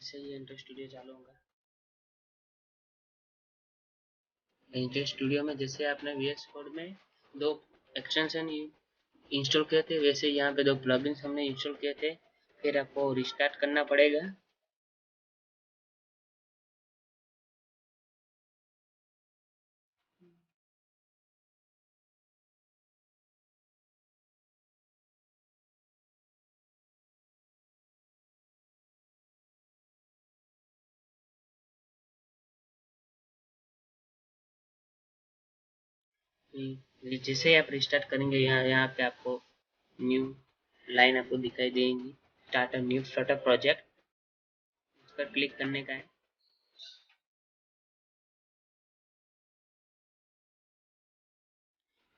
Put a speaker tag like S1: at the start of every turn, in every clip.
S1: जैसे ये inter studio चालू होगा, इंटर स्टूडियो में जैसे आपने VS कोड में दो एक्सटेंशन इंस्टॉल किए थे, वैसे यहाँ पे दो प्लगइन्स हमने इंस्टॉल किए थे। फिर आपको रिस्टार्ट करना पड़ेगा। जैसे ही आप रिस्टार्ट करेंगे, यहाँ पे आपको न्यू लाइन आपको दिखाई देगी, start a new Flutter project. उस पर क्लिक करने का है।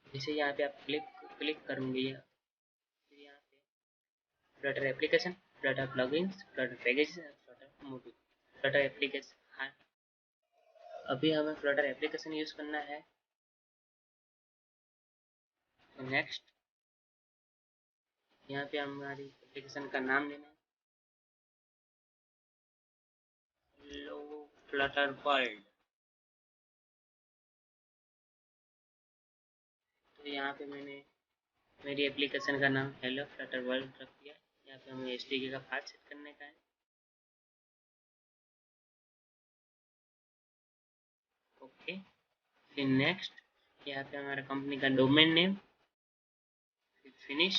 S1: जैसे यहाँ पे आप क्लिक करेंगे, फिर यहाँ पे Flutter application, Flutter plugins, Flutter packages, Flutter module, Flutter application. हाँ, अभी हमें फ्लटर एप्लीकेशन यूज करना है। तो नेक्स्ट, यहाँ पे हमारी एप्लीकेशन का नाम देना है, लो फ्लटर वर्ल्ड। तो यहाँ पे मैंने मेरी एप्लीकेशन का नाम हेलो फ्लटर वर्ल्ड रख दिया। यहाँ पे हमें एसटीके का पाथ सेट करने का है। ओके, फिर नेक्स्ट, यहाँ पे हमारा कंपनी का डोमेन नेम, फिर फिनिश।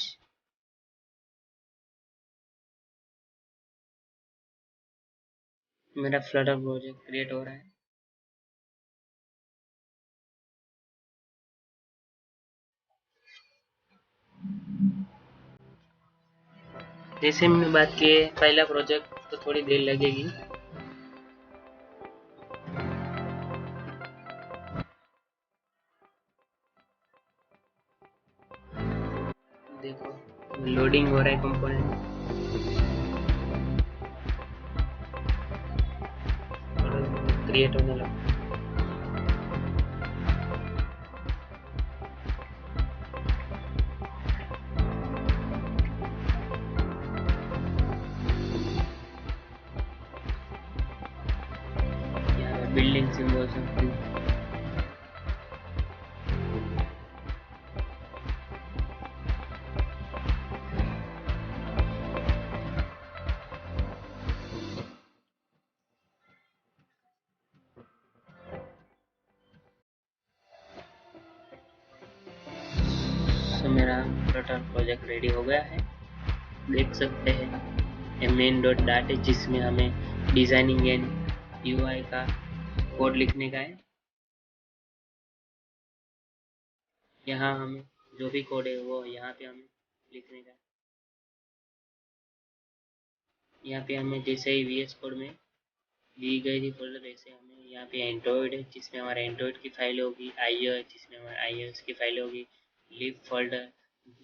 S1: मेरा फ्लटर प्रोजेक्ट क्रिएट हो रहा है। जैसे हमने बात की है, पहला प्रोजेक्ट तो थोड़ी देर लगेगी। देखो लोडिंग हो रहा है कंपोनेंट, क्रिएट होने लगा। बिल्डिंग सिंबल्स तो मेरा फ्लटर प्रोजेक्ट रेडी हो गया है। देख सकते हैं ये मेन डॉट डाट है, जिसमें हमें डिजाइनिंग एंड यूआई का कोड लिखने का है। यहाँ हमें जो भी कोड है वो यहाँ पे हमें लिखने का है। यहाँ पे हमें जैसे ही VS कोड में दी गई थी फोल्डर, वैसे हमें यहाँ पे एंड्रॉयड है जिसमें हमारा एंड्रॉयड की फाइल होगी, आईओ है जिसमें हमारा iOS की फाइल होगी, लिब फोल्डर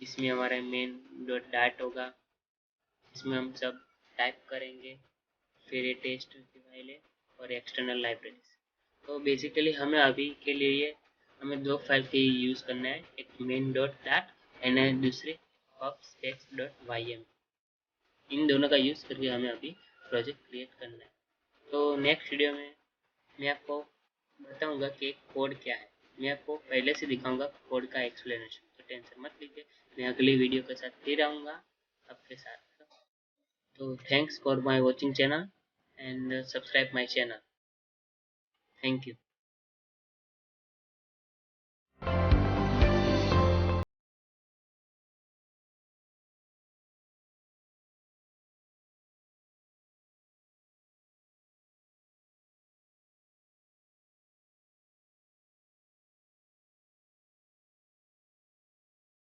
S1: जिसमें हमारा मेन डॉट डाट होगा, इसमें हम सब टाइप करेंगे। फिर ये टेस्ट की फाइल है और एक्सटर्नल लाइब्रेरीज। तो बेसिकली हमें अभी के लिए हमें दो फाइल के यूज़ करना है, एक मेन डॉट डाट एंड दूसरे pubspec.ym। इन दोनों का यूज़ करके हमें अभी प्रोजेक्ट क्रिएट करना है। तो नेक्स्ट वीडियो में मैं आपको बताऊंगा कि कोड क्या है। मैं आपको पहले से दिखाऊंगा कोड का एक्सप्लेनेशन, तो टेंशन मत लीजिए। मैं अगली वीडियो के साथ फिर आऊँगा आपके साथ। तो thanks for my watching channel and subscribe my channel. Thank you.